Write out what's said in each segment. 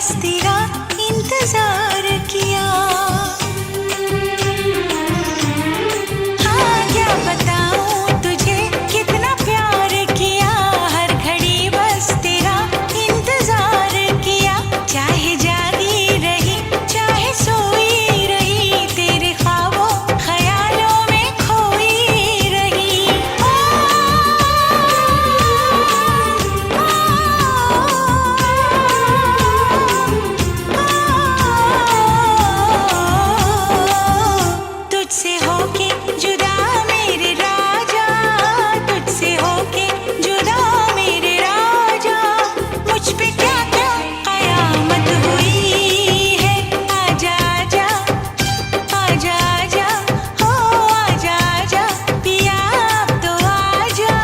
बस तेरा इंतजार किया। हाँ क्या बताऊं तुझे कितना प्यार किया, हर घड़ी बस तेरा इंतजार किया। चाहे जागी रही चाहे सोई रही, तेरे ख्वाबों ख्यालों में खोई रही। तुझसे होके जुदा मेरे राजा, तुझसे होके जुदा मेरे राजा, मुझ पे क्या क्या कयामत हुई है। आजा आजा आजा आजा हो आजा आजा पिया अब तो आजा,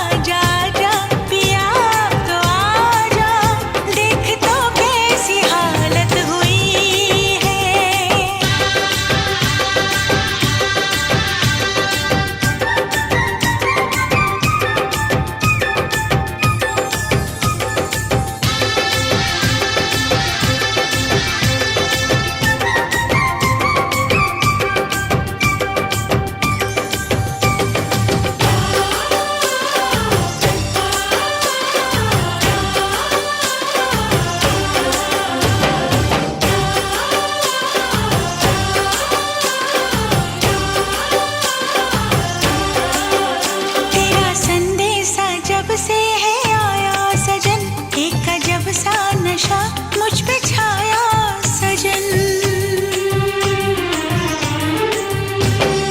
आजा आजा पिया अब तो आजा, देख तो कैसी हालत हुई है। तेरा संदेशा जब से है आया सजन, एक अजब सा नशा मुझ पे छाया सजन।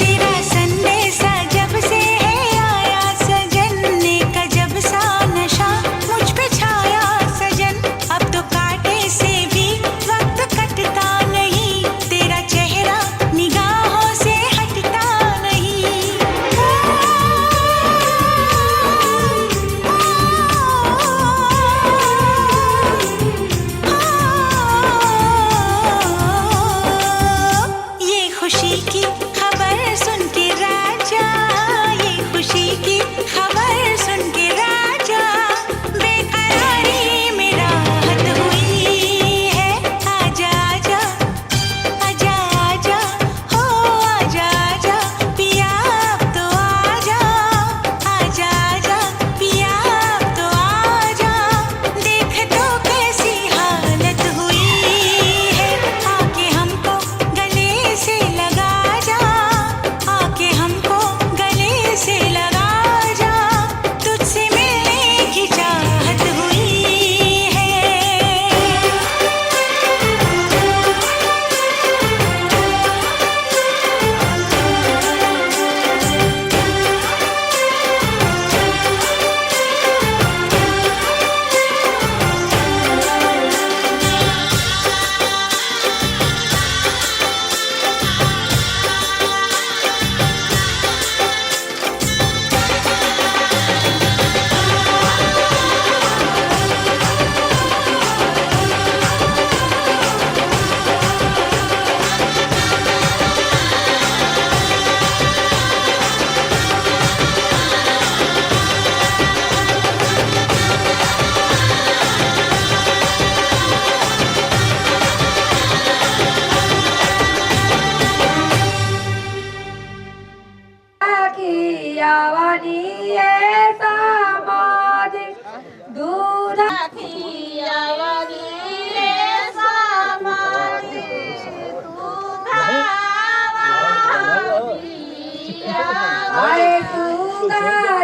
तेरा संदेशा जब से है आया सजन, एक अजब सा नशा मुझ पे छाया सजन। अब तो कांटे से भी वक्त कटता नहीं, तेरा चेहरा निगाहों से हटता नहीं। ये खुशी की खबर सुन के राजा, ये खुशी की खबर सुन के राजा, बेकरारी में राहत हुई है। आजा आजा आजा आजा हो आजा आजा पिया अब तो आजा, आजा आजा पिया अब तो आजा, देख तो कैसी हालत हुई है। आके हमको गले से लगा जा, आके हमको गले से लगा जा, तुझसे मिलने की चाहत हुई है।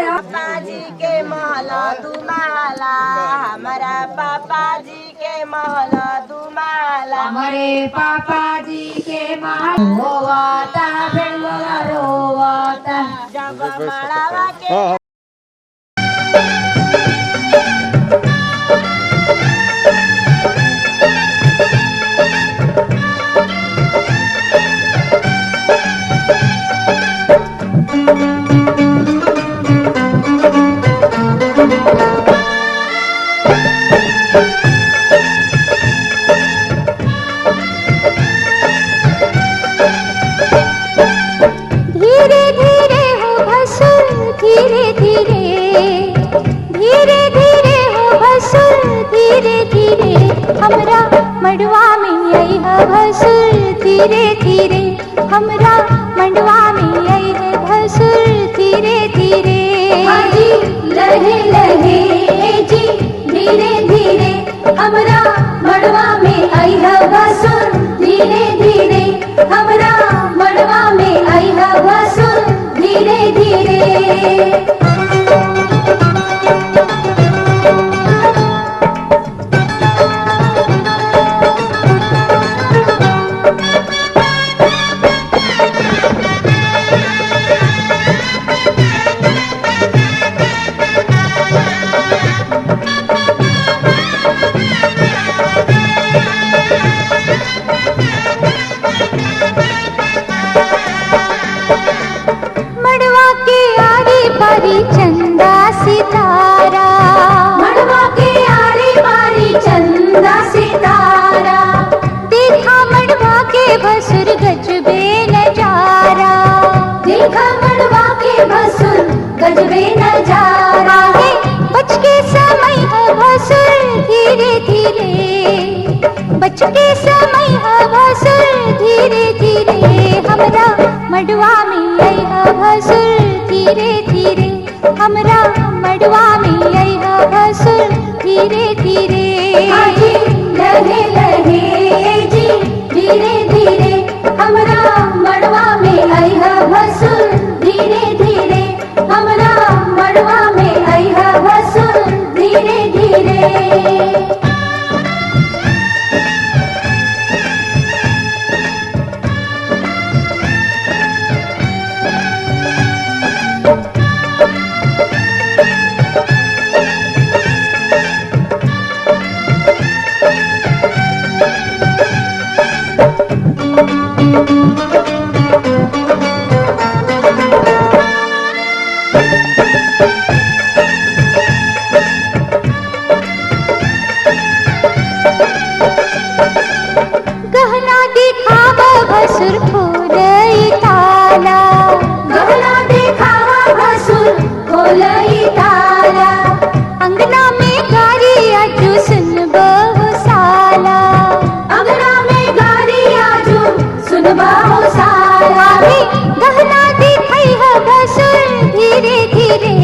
पापा जी के माला दुमाला, हमारा पापा जी के माला दुमाला, हमारे पापा जी के माला रोवाता बेंगला रोवाता। जब मड़ावा के धीरे धीरे हो भसुर धीरे धीरे, धीरे धीरे हो भसुर धीरे धीरे, हमरा लहे लहे जी धीरे धीरे हमरा मड़वा में आई है भसुर धीरे धीरे हमरा मड़वा में आई है भसुर धीरे धीरे। मड़वा के आरी बारी चंदा सितारा, मड़वा के आरी बारी चंदा सितारा, देखा मड़वा के भसुर गजबे नजारा, देखा मड़वा के भसुर गजबे नजारा। बच के समय है भसुर धीरे धीरे, बच के समय है भसुर धीरे धीरे, हमरा मड़वा में आई है भसुर धीरे धीरे, हमरा मड़वा में आई है भसुर धीरे धीरे। हाजी लहे लहे जी धीरे धीरे हमरा मड़वा में आई है भसुर धीरे धीरे, हमरा मड़वा में आई है भसुर धीरे धीरे। गहना दिखावा भसुर खोलई ताला, गहना दिखावा भसुर खोलई ताला, अंगना में गारी आजू सुन बहु साला, अंगना में गारी आजू सुनबा हो साला। गहना दिखाई है भसुर धीरे धीरे,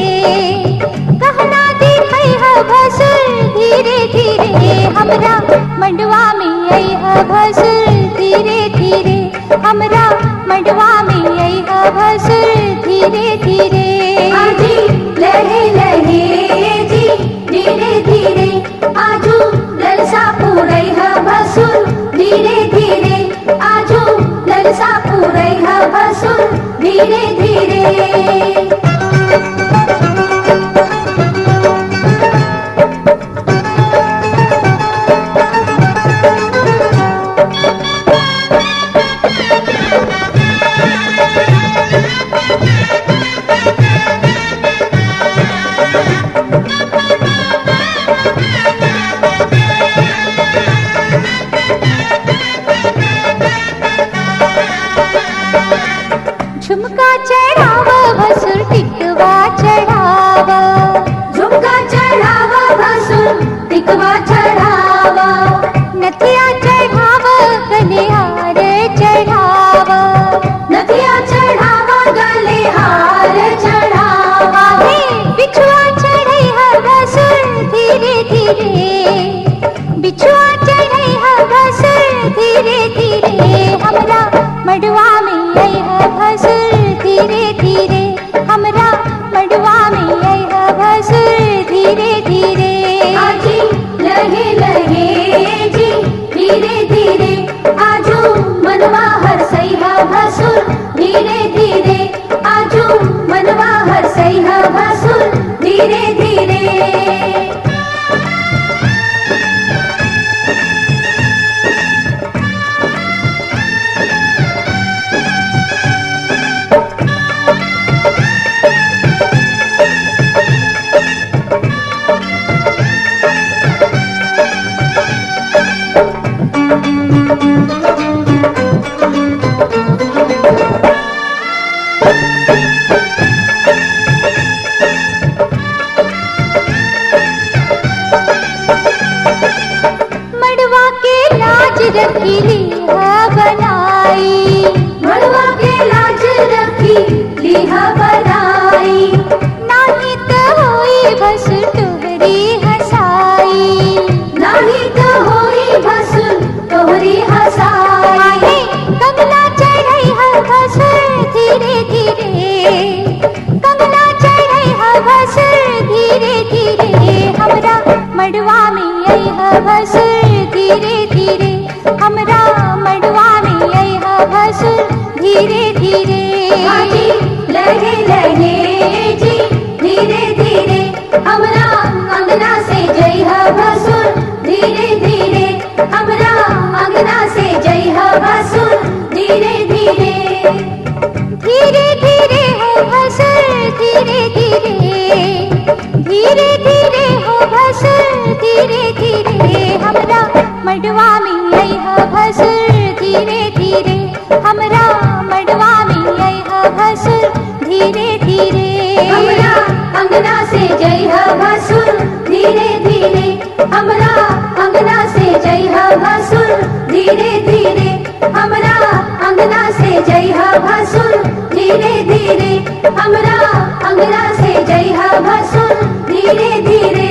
गहना दिखाई है भसुर धीरे धीरे, हमरा मंडवा में आई है भसुर धीरे धीरे, हमरा मंडवा में आई है भसुर धीरे धीरे। हाजी लहे लहे जी धीरे धीरे आजू ललसा पूरई है भसुर धीरे धीरे, आजू ललसा पूरई है भसुर धीरे धीरे। झुमका चढ़ावा भसुर टिकवा चढ़ावा, झुमका चढ़ावा भसुर टिकवा चढ़ावा, नथिया चढ़ावा गले हार चढ़ावा, नदिया चढ़ावा गले हार चढ़ावा। बिछुआ चढ़ई है भसुर धीरे धीरे, बिछुआ चढ़ई है भसुर धीरे धीरे, हमरा मड़वा में आई है भसुर धीरे धीरे, हमरा मड़वा में आई है भसुर धीरे धीरे। हाजी लहे लहे जी धीरे धीरे आजू मनवा हरसई है भसुर धीरे धीरे, आजू मनवा हरसई है भसुर धीरे धीरे। भसुर तोहरी हसाई, नाही तो होई भसुर तोहरी हसाई। कंगना चढ़ई है भसुर धीरे धीरे, कंगना चढ़ई है भसुर धीरे धीरे, हमरा मड़वा में आई है भसुर धीरे धीरे, हमरा मड़वा में आई है भसुर धीरे धीरे। हाजी लहे लहे जी धीरे धीरे, हमरा अंगना से जई है भसुर धीरे धीरे, हमरा अंगना से जई है भसुर धीरे धीरे। धीरे धीरे हो भसुर धीरे धीरे, धीरे धीरे हो भसुर धीरे धीरे, हमरा मड़वा में आई है भसुर धीरे धीरे, हमरा मड़वा में आई है भसुर धीरे धीरे। हमरा अंगना से जई है भसुर धीरे धीरे, हमरा अंगना से जई है भसुर धीरे धीरे, हमरा अंगना से जई है भसुर धीरे धीरे, हमरा अंगना से जई है भसुर धीरे धीरे।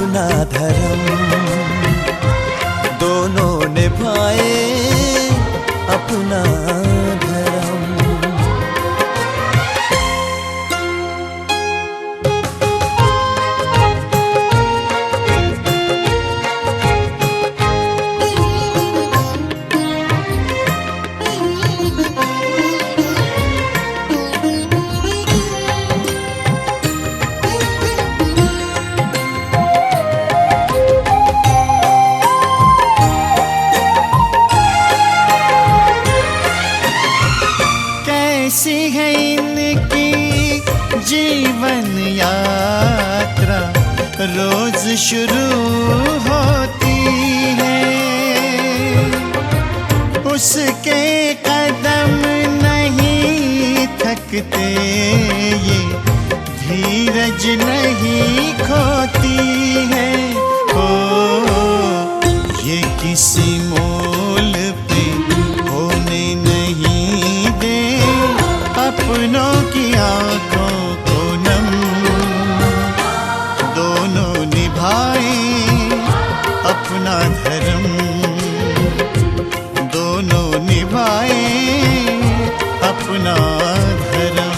अपना धर्म, दोनों निभाए अपना धर्म। कैसी है इनकी जीवन यात्रा, रोज शुरू होती है, उसके कदम नहीं थकते, ये धीरज नहीं खोती है। ओ ये किसी मोल पे होने नहीं दे अपनों की आंखों को नम, दोनों निभाए अपना धर्म, दोनों निभाए अपना धर्म।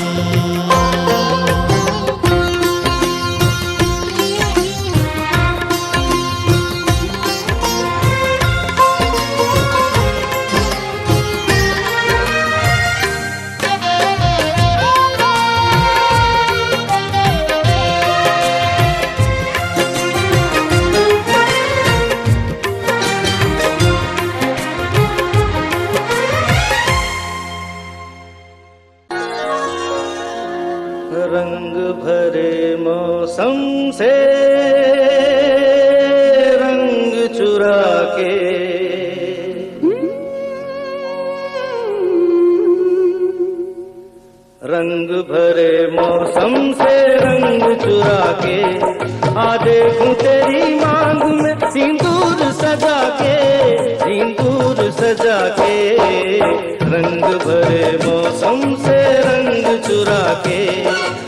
रंग भरे मौसम से रंग चुरा के, रंग भरे मौसम से रंग चुरा के, आ देखूं तेरी मांग में सिंदूर सजा के, सिंदूर सजा के। रंग भरे मौसम से रंग चुरा के,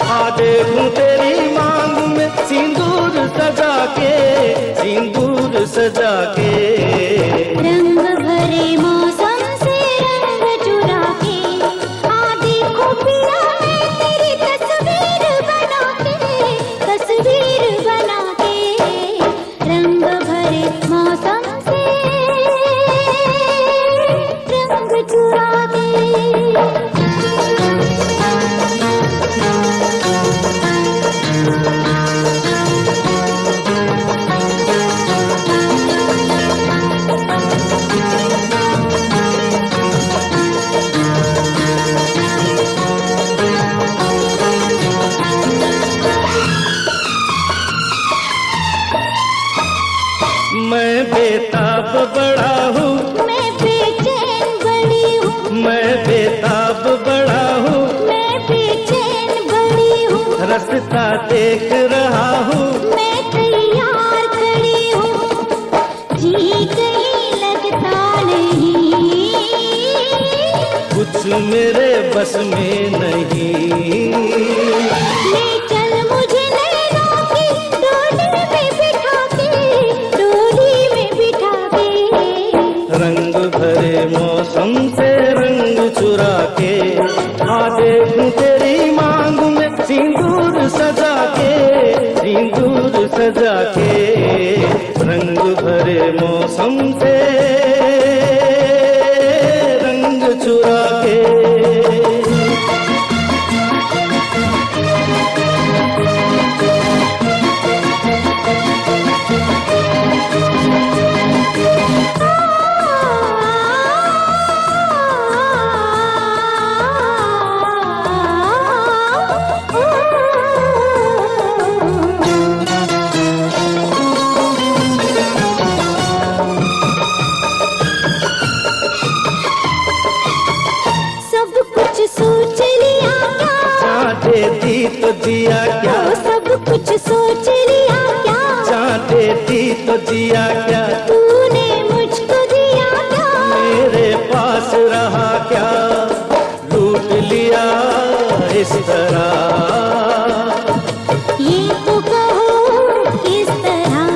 आ देखूं तेरी मांग में सिंदूर सजा के, सिंदूर सजा के। रंग भरे मौसम से रंग चुरा के, आ देखो पिया मैं तेरी तस्वीर बना के, तस्वीर बना के। रंग भरे मौसम से रंग चुरा के। मैं बेताब बड़ा हूँ, मैं बेचैन बड़ी हूँ, मैं बेताब बड़ा हूँ, मैं बेचैन बड़ी हूँ। रास्ता देख रहा हूँ, मैं तैयार खड़ी हूँ, जी कहीं लगता नहीं, कुछ मेरे बस में नहीं। ले चल मुझे नैनों की डोली में बिठा के, डोली में बिठा के। रंग भरे मौसम से रंग चुरा के, आ देखूं तेरी मांग में सिंदूर सजा के, सिंदूर सजा के। रंग भरे मौसम से रंग चुरा के। तो दिया क्या, सब कुछ सोच लिया क्या, जान देती तो दिया क्या, तूने मुझको दिया क्या, मेरे पास रहा क्या, लूट लिया इस तरह, ये तो कहो किस तरह।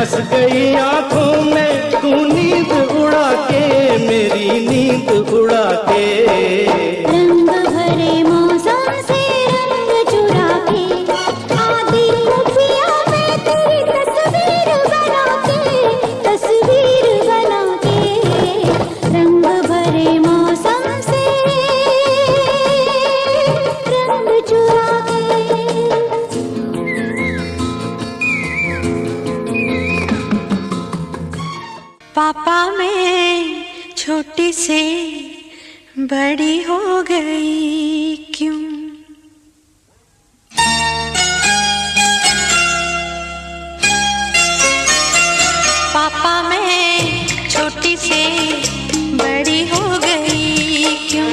बस गई आंखों में तू नींद उड़ा के, मेरी नींद उड़ा के। रंग भरे मौसम से रंग चुरा के, आधी खुफिया में तेरी तस्वीर बना के, तस्वीर बना के। रंग भरे मौसम से रंग चुरा के। पापा मैं छोटी से बड़ी हो गई क्यों? पापा मैं छोटी से बड़ी हो गई क्यों?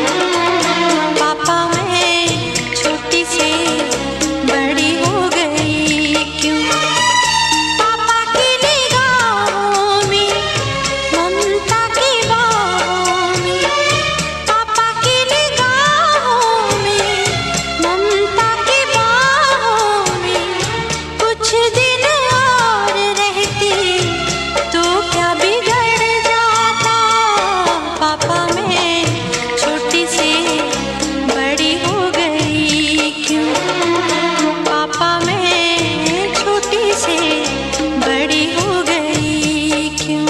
पापा मैं छोटी से बड़ी हो गई क्यों? पापा की निगाहों में ममता की बाहों में, पापा की निगाहों में ममता की बाहों में, कुछ दिन और रहती तो क्या बिगड़ जाता? पापा मैं छोटी से बड़ी हो गई क्यों? पापा मैं छोटी से बड़ी हो गई क्यों?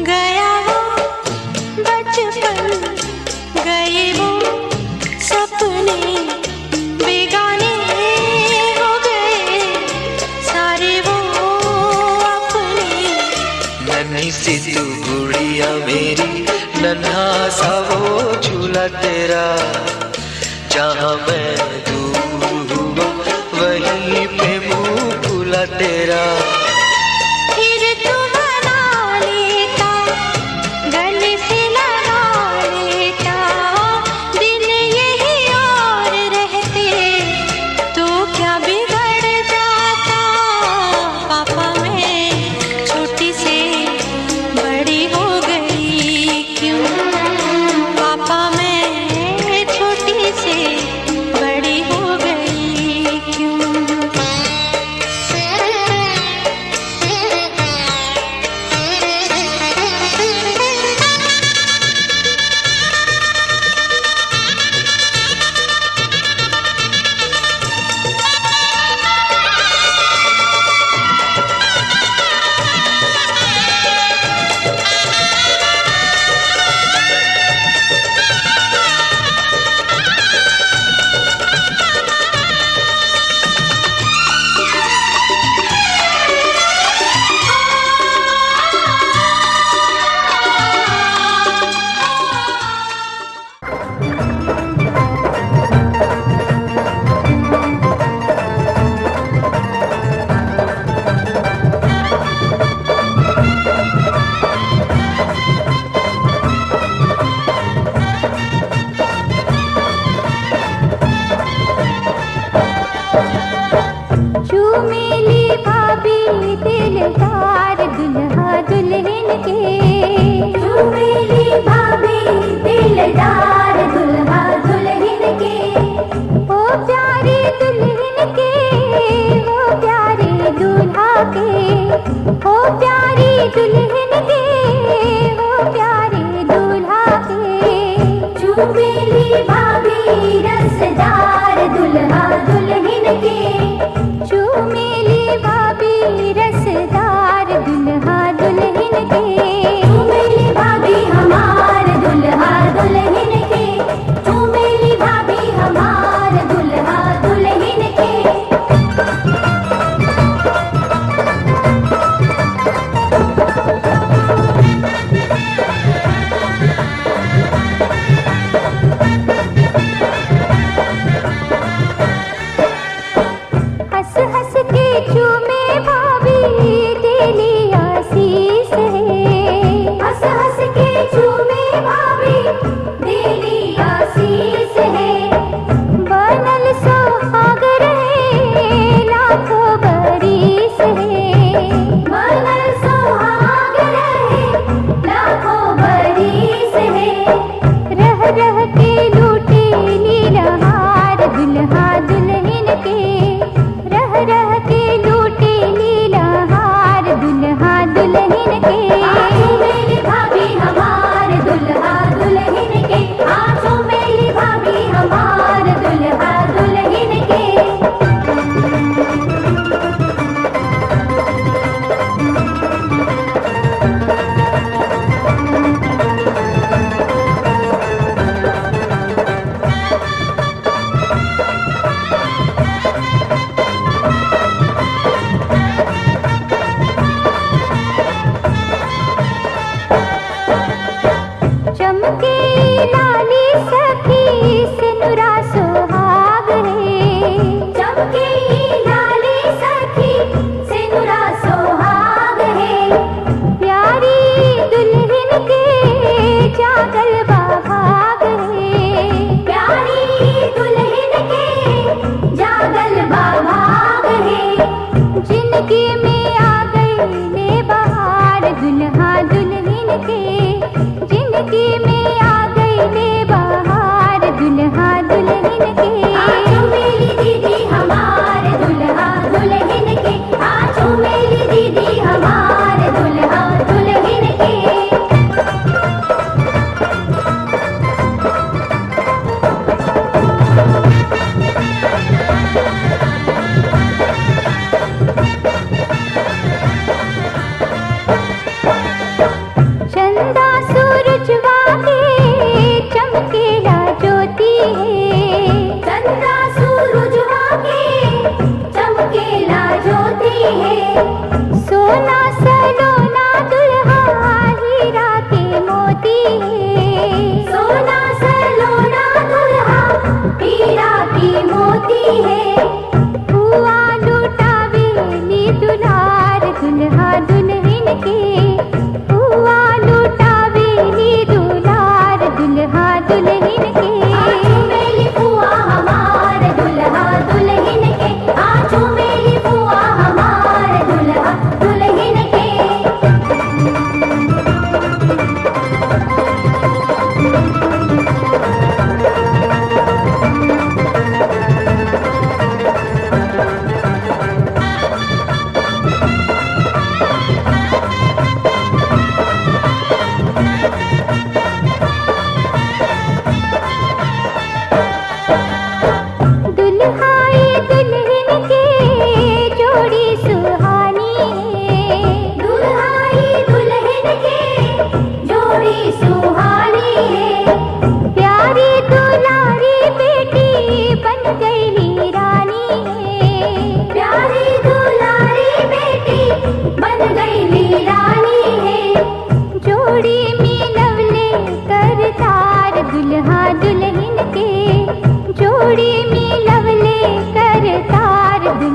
गया वो बचपन, गए वो सपने, बेगाने हो गए सारे वो अपने। नन्ही सी तू गुड़िया मेरी, नन्हा सा वो झूला तेरा, जहाँ मैं दूर हुआ वहीं पे मुँह खुला तेरा। फिर तू बना लेता, गले से लगा लेता, दिन यही और रहते तो क्या बिगड़ जाता? पापा मैं छोटी से बड़ी हो गई क्यों? पापा मैं छोटी से बड़ी हो गई क्यों? चूमेली भाभी दिलदार दुल्हा दुल्हन के, चूमेली भाभी दिलदार दुल्हा दुल्हन के। ओ प्यारे दुल्हन के, ओ प्यारे दूल्हा के, ओ प्यारी दुल्हन के, ओ प्यारे दूल्हा के। चूमेली भाभी रसदार दुल्हा दुल्हन के, चूमेली भाभी रसदार दुल्हा दुल्हन के। चूमेली भाभी हमार दुल्हा दुल्हन के, चूमेली भाभी हमार दुल्हा दुल्हन के। हंस हंस के चूमे भाभी तेरी आशीष है, हंस हंस के चूमे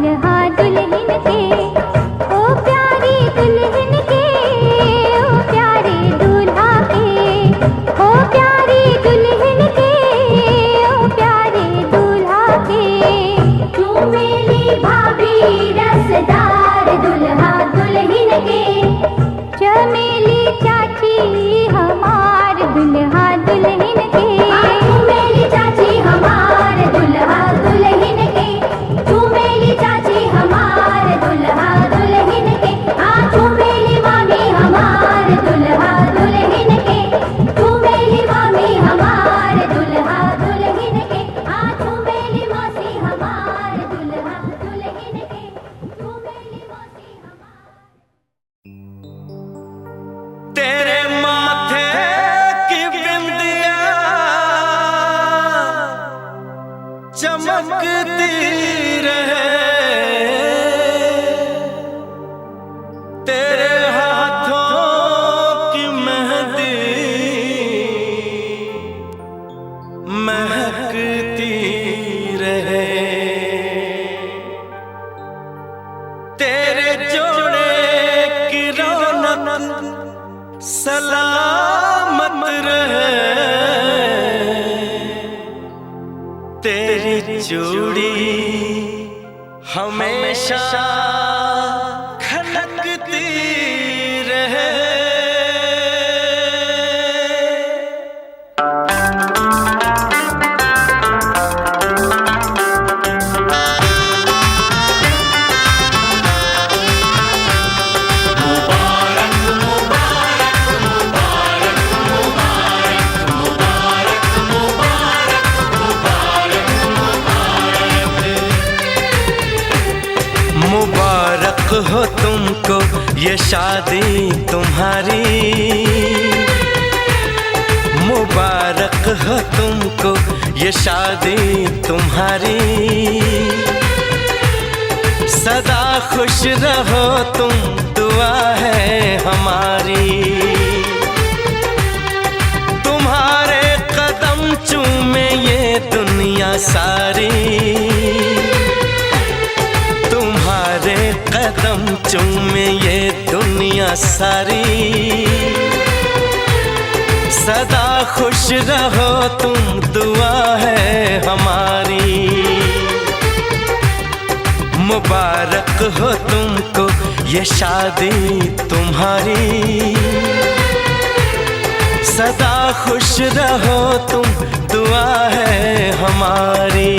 दुल्हा दुल्हन के, ओ प्यारी दुल्हन के, ओ प्यारे दूल्हा के, ओ प्यारी दुल्हन के, ओ प्यारे दूल्हा के। चूमेली भाभी रसदार दुल्हा दुल्हन के, चमेली चाची हमार दुल्हा दुल्हन के। चूमेली चाची हमार दुल्हा दुल्हन के, चूमेली चाची हमार दुल्हा दुल्हन के। चूमेली मामी हमार दुल्हा दुल्हन के, चूमेली मामी हमार दुल्हा दुल्हन के। चूमेली मौसी हमार दुल्हा दुल्हन के, चूमेली मौसी हमार। तेरे माथे की बिंदिया चमकती रहे, तेरे हाथों की मेहंदी महकती रहे, तेरे जोड़े की रौनक सलामत रहे, तेरी चूड़ी हमेशा खनकती रहे। मुबारक हो तुमको ये शादी तुम्हारी, मुबारक हो तुमको ये शादी तुम्हारी। सदा खुश रहो तुम दुआ है हमारी, तुम्हारे कदम चूमे ये दुनिया सारी, तुम्हारे कदम चूमे ये दुनिया सारी। सदा खुश रहो तुम दुआ है हमारी, मुबारक हो तुमको ये शादी तुम्हारी। सदा खुश रहो तुम दुआ है हमारी।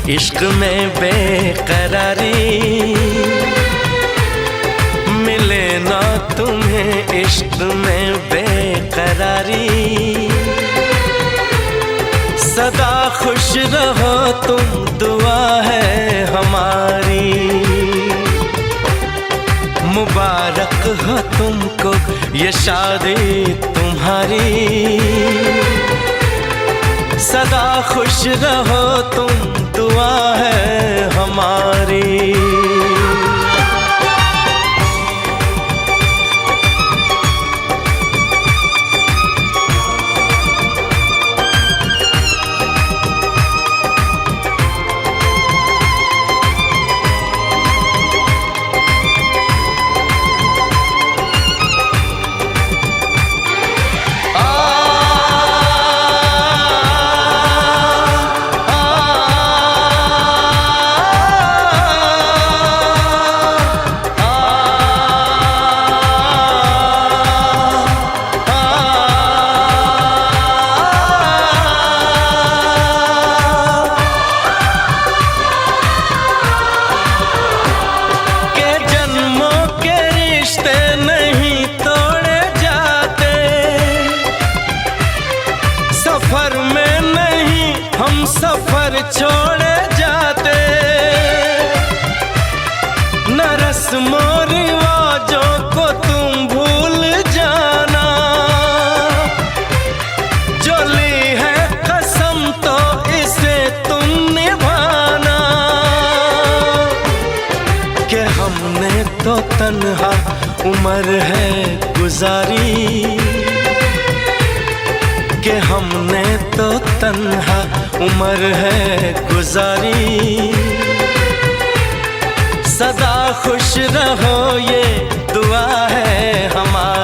इश्क में बेकरारी मिले ना तुम्हें, इश्क में बेकरारी। सदा खुश रहो तुम दुआ है हमारी, मुबारक हो तुमको ये शादी तुम्हारी। सदा खुश रहो तुम दुआ है हमारी। रस्मों रिवाजों को तुम भूल जाना, जो ली है कसम तो इसे तुम निभाना, कि हमने तो तन्हा उम्र है गुजारी, कि हमने तो तन्हा उम्र है गुजारी। सदा खुश रहो ये दुआ है हमारी।